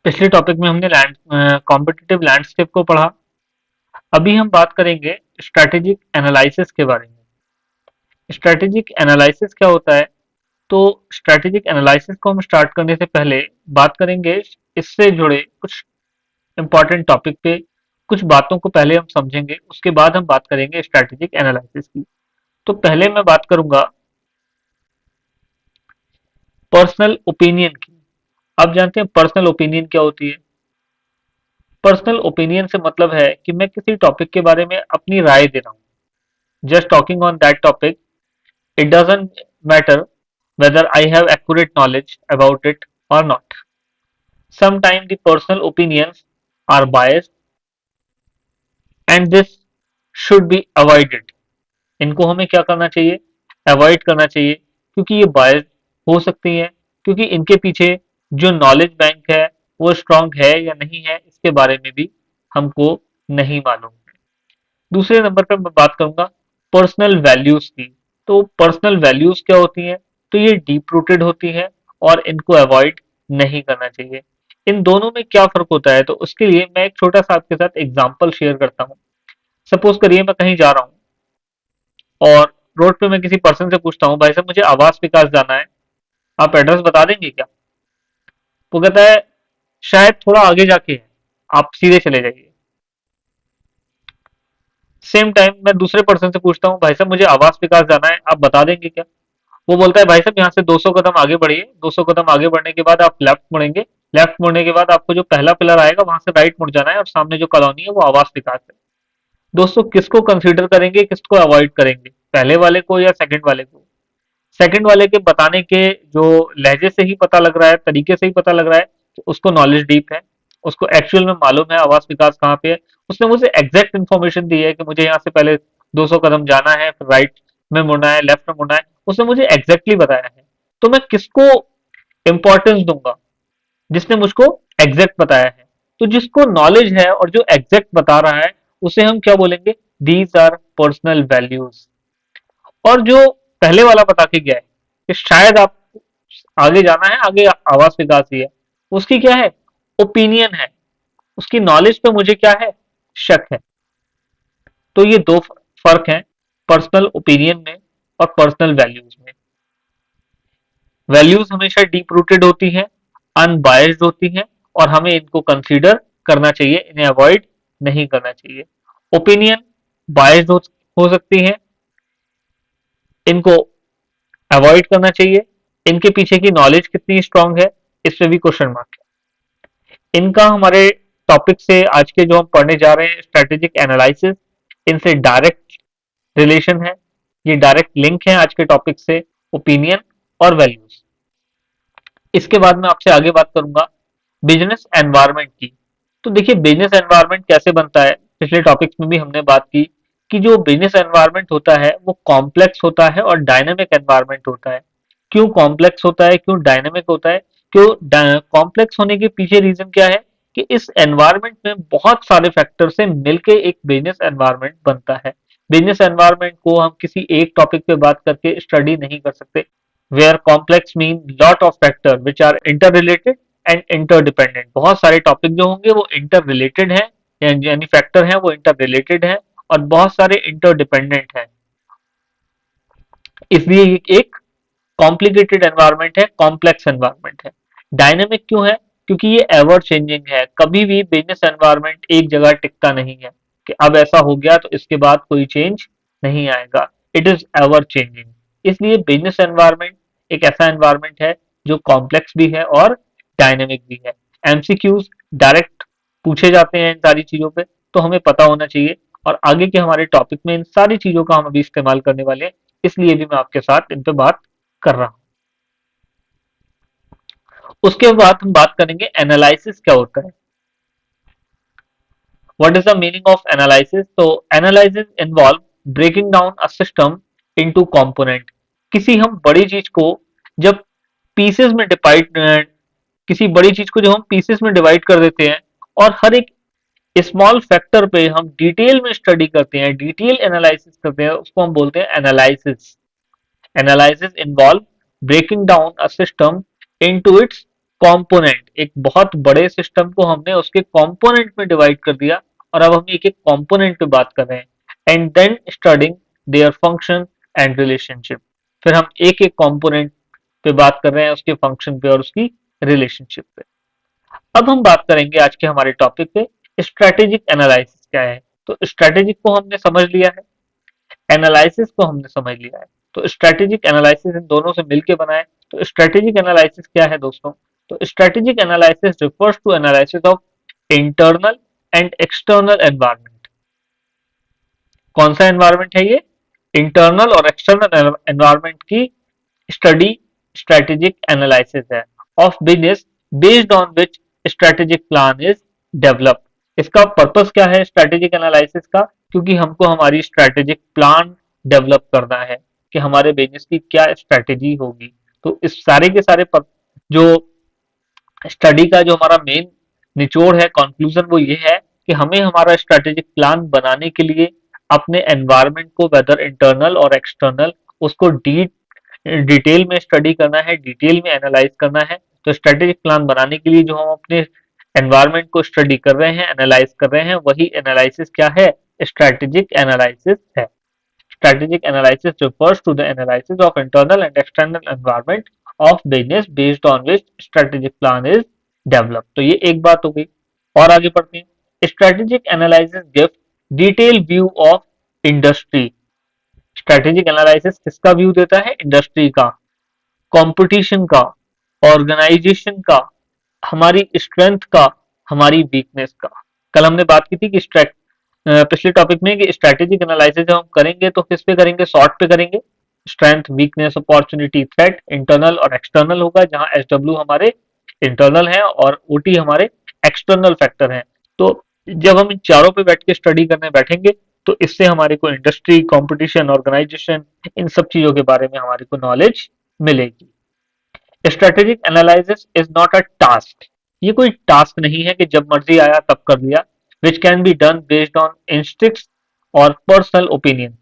पिछले टॉपिक में हमने कॉम्पिटिटिव लैंडस्केप को पढ़ा। अभी हम बात करेंगे स्ट्रैटेजिक एनालिसिस के बारे में। स्ट्रैटेजिक एनालिसिस क्या होता है? तो स्ट्रैटेजिक एनालिसिस को हम स्टार्ट करने से पहले बात करेंगे इससे जुड़े कुछ इंपॉर्टेंट टॉपिक पे। कुछ बातों को पहले हम समझेंगे, उसके बाद हम बात करेंगे स्ट्रैटेजिक एनालिसिस की। तो पहले मैं बात करूंगा पर्सनल ओपिनियन की। आप जानते हैं पर्सनल ओपिनियन क्या होती है? पर्सनल ओपिनियन से मतलब है कि मैं किसी टॉपिक के बारे में अपनी राय दे रहा हूँ। Just talking on that topic, it doesn't matter whether I have accurate knowledge about it or not. Sometimes the personal opinions are biased and this should be avoided. इनको हमें क्या करना चाहिए? अवॉइड करना चाहिए, क्योंकि ये बायस हो सकती हैं, क्योंकि इनके पीछे जो नॉलेज बैंक है वो स्ट्रांग है या नहीं है इसके बारे में भी हमको नहीं मालूम है। दूसरे नंबर पर मैं बात करूंगा पर्सनल वैल्यूज की। तो पर्सनल वैल्यूज क्या होती हैं? तो ये डीप रूटेड होती हैं और इनको अवॉइड नहीं करना चाहिए। इन दोनों में क्या फर्क होता है? तो उसके लिए मैं एक छोटा सा आपके साथ एग्जांपल शेयर करता हूँ। सपोज करिए मैं कहीं जा रहा हूँ और रोड पे मैं किसी पर्सन से पूछता हूँ, भाई साहब मुझे आवास विकास जाना है, आप एड्रेस बता देंगे क्या? वो कहता है शायद थोड़ा आगे जाके है, आप सीधे चले जाइए। सेम टाइम मैं दूसरे पर्सन से पूछता हूँ, भाई साहब मुझे आवास विकास जाना है, आप बता देंगे क्या? वो बोलता है भाई साहब यहाँ से 200 कदम आगे बढ़िए, 200 कदम आगे बढ़ने के बाद आप लेफ्ट मुड़ेंगे, लेफ्ट मुड़ने के बाद आपको जो पहला पिलर आएगा वहां से राइट मुड़ जाना है और सामने जो कॉलोनी है वो आवास विकास है। दोस्तों किसको कंसीडर करेंगे, किसको अवॉइड करेंगे, पहले वाले को या सेकंड वाले को? सेकंड वाले के बताने के जो लहजे से ही पता लग रहा है, तरीके से ही पता लग रहा है कि उसको नॉलेज डीप है, उसको एक्चुअल में मालूम है आवास विकास कहाँ पे है। उसने मुझे एग्जैक्ट इन्फॉर्मेशन दी है कि मुझे यहाँ से पहले 200 कदम जाना है, फिर राइट में मुड़ना है, लेफ्ट में मुड़ना है, उसने मुझे एग्जैक्टली बताया है। तो मैं किसको इंपॉर्टेंस दूंगा? जिसने मुझको एग्जैक्ट बताया है। तो जिसको नॉलेज है और जो एग्जैक्ट बता रहा है उसे हम क्या बोलेंगे? These are personal values. और जो पहले वाला बता के गया है कि शायद आप आगे जाना है, आगे आवास विकास ही है, उसकी क्या है? ओपिनियन है। उसकी नॉलेज पे मुझे क्या है? शक है। तो ये दो फर्क हैं पर्सनल ओपिनियन में और पर्सनल वैल्यूज में। वैल्यूज हमेशा डीप रूटेड होती हैं, अनबायस्ड होती हैं और हमें इनको कंसीडर करना चाहिए, इन्हें अवॉइड नहीं करना चाहिए। ओपिनियन बायस्ड हो सकती हैं, इनको अवॉइड करना चाहिए। इनके पीछे की नॉलेज कितनी स्ट्रांग है इस पे भी क्वेश्चन मार्क है। इनका हमारे टॉपिक से आज के जो हम पढ़ने जा रहे हैं स्ट्रेटेजिक एनालिसिस, इनसे डायरेक्ट रिलेशन है, ये डायरेक्ट लिंक है आज के टॉपिक से, ओपिनियन और वैल्यूज। इसके बाद मैं आपसे आगे बात करूंगा बिजनेस एनवायरनमेंट की। तो देखिए बिजनेस एनवायरनमेंट कैसे बनता है, पिछले टॉपिक्स में भी हमने बात की कि जो बिजनेस एनवायरनमेंट होता है वो कॉम्प्लेक्स होता है और डायनेमिक एनवायरनमेंट होता है। क्यों कॉम्प्लेक्स होता है, क्यों डायनेमिक होता है? क्यों कॉम्प्लेक्स होने के पीछे रीजन क्या है? कि इस एनवायरनमेंट में बहुत सारे फैक्टर से मिलके एक बिजनेस एनवायरनमेंट बनता है। बिजनेस एनवायरनमेंट को हम किसी एक टॉपिक पे बात करके स्टडी नहीं कर सकते। where complex mean lot of factor which are interrelated and interdependent। बहुत सारे टॉपिक जो होंगे वो इंटर रिलेटेड है, यानी फैक्टर है वो इंटर रिलेटेड है और बहुत सारे इंटरडिपेंडेंट है। इसलिए ये एक कॉम्प्लिकेटेड एनवायरनमेंट है, कॉम्प्लेक्स एनवायरनमेंट है। डायनेमिक क्यों है? क्योंकि ये एवर चेंजिंग है, कभी भी बिजनेस एनवायरनमेंट एक जगह टिकता नहीं है कि अब ऐसा हो गया तो इसके बाद कोई चेंज नहीं आएगा। It is ever changing. इसलिए बिजनेस एनवायरनमेंट एक ऐसा एनवायरनमेंट है जो कॉम्प्लेक्स भी है और डायनेमिक भी है। एमसीक्यूज डायरेक्ट पूछे जाते हैं इन सारी चीजों पे, तो हमें पता होना चाहिए और आगे के हमारे टॉपिक में इन सारी चीजों का हम अभी इस्तेमाल करने वाले हैं, इसलिए भी मैं आपके साथ इन पे बात कर रहा हूं। उसके बाद हम बात करेंगे एनालिसिस क्या होता है। What is the meaning of analysis? तो analysis involve breaking down a system into component. किसी हम बड़ी चीज को जब पीसेस में डिवाइड किसी बड़ी चीज को जब हम पीसेस में डिवाइड कर देते हैं और हर एक स्मॉल फैक्टर पे हम डिटेल में स्टडी करते हैं, डिटेल एनालिसिस करते हैं, उसको हम बोलते हैं analysis. Analysis involve breaking down a system into its component, एक बहुत बड़े सिस्टम को हमने उसके कंपोनेंट में डिवाइड कर दिया और अब हम एक एक कंपोनेंट पे बात कर रहे हैं। And then studying their function and relationship, फिर हम एक एक कंपोनेंट पे बात कर रहे हैं, उसके फंक्शन पे और उसकी रिलेशनशिप पे। अब हम बात करेंगे आज के हमारे टॉपिक पे स्ट्रेटेजिक एनालिसिस क्या है। तो स्ट्रेटेजिक को हमने समझ लिया है, एनालिसिस को हमने समझ लिया है, तो स्ट्रेटेजिक एनालिसिस इन दोनों से मिलके बना है। तो स्ट्रेटेजिक एनालिसिस क्या है दोस्तों? तो strategic analysis refers to analysis of internal and external environment. कौन सा एनवायरनमेंट है ये? इंटरनल और एक्सटर्नल एनवायरनमेंट की स्टडी स्ट्रेटेजिक एनालिसिस है of business based on which strategic plan is develop. इसका पर्पस क्या है स्ट्रेटेजिक एनालिसिस का? क्योंकि हमको हमारी स्ट्रेटेजिक प्लान डेवलप करना है कि हमारे बिजनेस की क्या स्ट्रेटेजी होगी। तो इस सारे के सारे जो स्टडी का जो हमारा मेन निचोड़ है, कंक्लूजन, वो ये है कि हमें हमारा स्ट्रेटेजिक प्लान बनाने के लिए अपने एनवायरनमेंट को, वेदर इंटरनल और एक्सटर्नल, उसको डिटेल में स्टडी करना है, डिटेल में एनालाइज करना है। तो स्ट्रेटेजिक प्लान बनाने के लिए जो हम अपने एनवायरनमेंट को स्टडी कर रहे हैं, एनालाइज कर रहे हैं, वही एनालिसिस क्या है? स्ट्रेटेजिक एनालिसिस है। Strategic analysis refers to the analysis of internal and external environment of business based on which strategic plan is developed। तो ये एक बात हो गई। और आगे बढ़ते हैं। Strategic analysis gives detailed view of industry। Strategic analysis किसका व्यू देता है? इंडस्ट्री का, कंपटीशन का, ऑर्गेनाइजेशन का, हमारी स्ट्रेंथ का, हमारी वीकनेस का। कल हमने बात की थी कि पिछले टॉपिक में कि स्ट्रेटेजिक एनालिसिस जब हम करेंगे तो किस पे करेंगे? शॉर्ट पे करेंगे। Strength, weakness, opportunity, threat, internal और एक्सटर्नल होगा, जहां एसडब्ल्यू हमारे इंटरनल है और ओटी हमारे एक्सटर्नल फैक्टर हैं। तो जब हम इन चारों पे बैठ के स्टडी करने बैठेंगे तो इससे हमारे को इंडस्ट्री, कंपटीशन, ऑर्गेनाइजेशन, इन सब चीजों के बारे में हमारे को नॉलेज मिलेगी। Strategic analysis is not a task, ये कोई टास्क नहीं है कि जब मर्जी आया तब कर लिया। Which can be done based on instincts और पर्सनल ओपिनियन।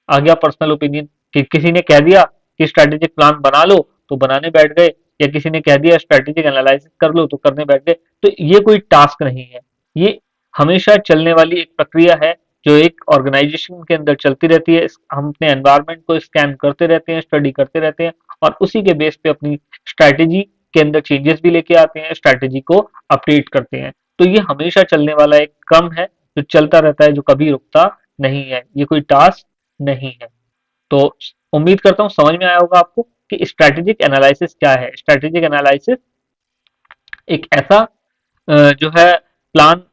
आ गया पर्सनल ओपिनियन कि किसी ने कह दिया कि स्ट्रेटेजिक प्लान बना लो तो बनाने बैठ गए, या किसी ने कह दिया स्ट्रेटेजिक एनालिसिस कर लो तो करने बैठ गए। तो ये कोई टास्क नहीं है, ये हमेशा चलने वाली एक प्रक्रिया है जो एक ऑर्गेनाइजेशन के अंदर चलती रहती है। हम अपने एनवायरनमेंट को स्कैन करते रहते हैं, स्टडी करते रहते हैं और उसी के बेस पे अपनी स्ट्रैटेजी के अंदर चेंजेस भी लेके आते हैं, स्ट्रैटेजी को अपडेट करते हैं। तो ये हमेशा चलने वाला एक क्रम है जो चलता रहता है, जो कभी रुकता नहीं है, ये कोई टास्क नहीं है। तो उम्मीद करता हूँ समझ में आया होगा आपको कि स्ट्रैटेजिक एनालिसिस क्या है। स्ट्रैटेजिक एनालिसिस एक ऐसा जो है प्लान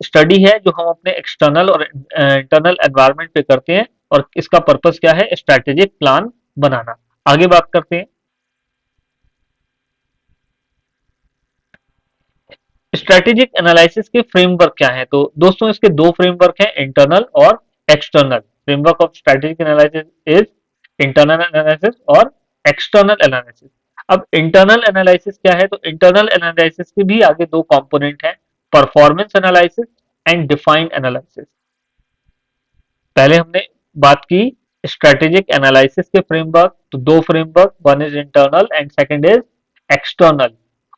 स्टडी है जो हम अपने एक्सटर्नल और इंटरनल एनवायरनमेंट पे करते हैं और इसका पर्पस क्या है? स्ट्रैटेजिक प्लान बनाना। आगे बात करते हैं स्ट्रैटेजिक एनालिसिस के फ्रेमवर्क क्या है। तो दोस्तों इसके दो फ्रेमवर्क हैं, इंटरनल और external. Framework of strategic analysis is internal analysis और एक्सटर्नल एनालिसिस। अब इंटरनल एनालिसिस क्या है? तो इंटरनल एनालिसिस के भी आगे दो कंपोनेंट हैं, performance analysis and defined analysis. पहले हमने बात की स्ट्रेटेजिक एनालिसिस के फ्रेमवर्क, तो दो framework, one is internal and second is external.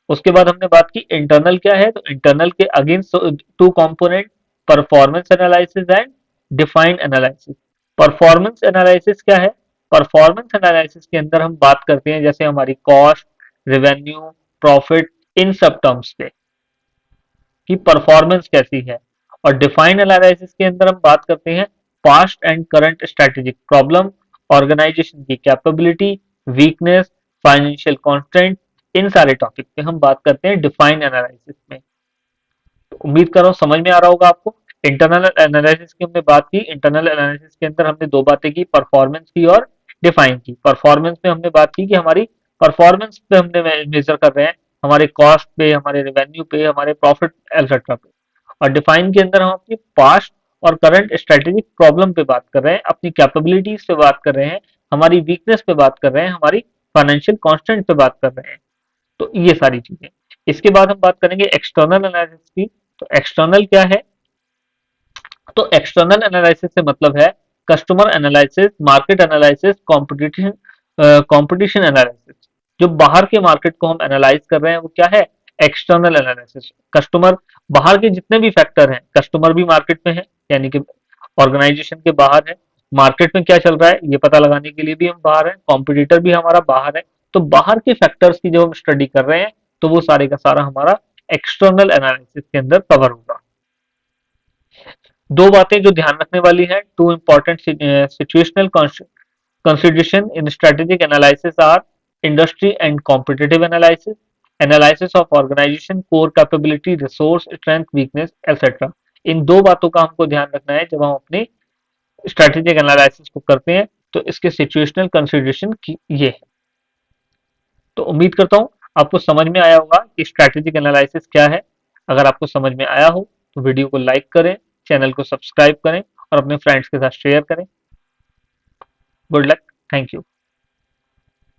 उसके बाद हमने बात की इंटरनल क्या है, तो इंटरनल के against two component, performance analysis and defined analysis. Performance analysis क्या है? परफॉर्मेंस एनालिसिस के अंदर हम बात करते हैं जैसे हमारी कॉस्ट, रेवेन्यू, प्रॉफिट, इन सब टर्म्स पे कि परफॉर्मेंस कैसी है। और डिफाइन एनालिसिस के अंदर हम बात करते हैं past and current strategic problem, organisation की कैपेबिलिटी, वीकनेस, फाइनेंशियल कॉन्स्टेंट, इन सारे टॉपिक पे हम बात करते हैं डिफाइन एनालिसिस में। तो उम्मीद कर रहा हूँ समझ में आ रहा होगा आपको। इंटरनल एनालिसिस की हमने बात की, इंटरनल एनालिसिस के अंदर हमने दो बातें की, परफॉर्मेंस की और डिफाइन की। परफॉर्मेंस में हमने बात की कि हमारी परफॉर्मेंस पे हमने मेजर कर रहे हैं, हमारे कॉस्ट पे, हमारे रेवेन्यू पे, हमारे प्रॉफिट एटसेट्रा पे। और डिफाइन के अंदर हम अपनी पास्ट और करंट स्ट्रेटेजिक प्रॉब्लम पे बात कर रहे हैं, अपनी कैपेबिलिटीज पे बात कर रहे हैं, हमारी वीकनेस पे बात कर रहे हैं, हमारी फाइनेंशियल कॉन्स्टेंट पे बात कर रहे हैं। तो ये सारी चीजें। इसके बाद हम बात करेंगे एक्सटर्नल एनालिसिस की। तो एक्सटर्नल क्या है? तो एक्सटर्नल एनालिसिस से मतलब है customer analysis, market analysis, competition analysis. जो बाहर के मार्केट को हम एनालाइज कर रहे हैं वो क्या है, एक्सटर्नल एनालिसिस। कस्टमर, बाहर के जितने भी फैक्टर हैं, कस्टमर भी मार्केट में है, यानी कि ऑर्गेनाइजेशन के बाहर है, मार्केट में क्या चल रहा है ये पता लगाने के लिए भी हम बाहर हैं, कॉम्पिटिटर भी हमारा बाहर है। तो बाहर के फैक्टर्स की जब हम स्टडी कर रहे हैं तो वो सारे का सारा हमारा एक्सटर्नल एनालिसिस के अंदर कवर होगा। दो बातें जो ध्यान रखने वाली है, two important situational consideration in strategic analysis are industry and competitive analysis, analysis of organization core capability, resource strength, weakness, etc. इन दो बातों का हमको ध्यान रखना है जब हम अपनी स्ट्रेटेजिक एनालिसिस को करते हैं। तो इसके सिचुएशनल कंसिडरेशन ये है। तो उम्मीद करता हूं आपको समझ में आया होगा कि स्ट्रेटेजिक एनालिसिस क्या है। अगर आपको समझ में आया हो तो वीडियो को लाइक करें, चैनल को सब्सक्राइब करें और अपने फ्रेंड्स के साथ शेयर करें। Good luck, thank you.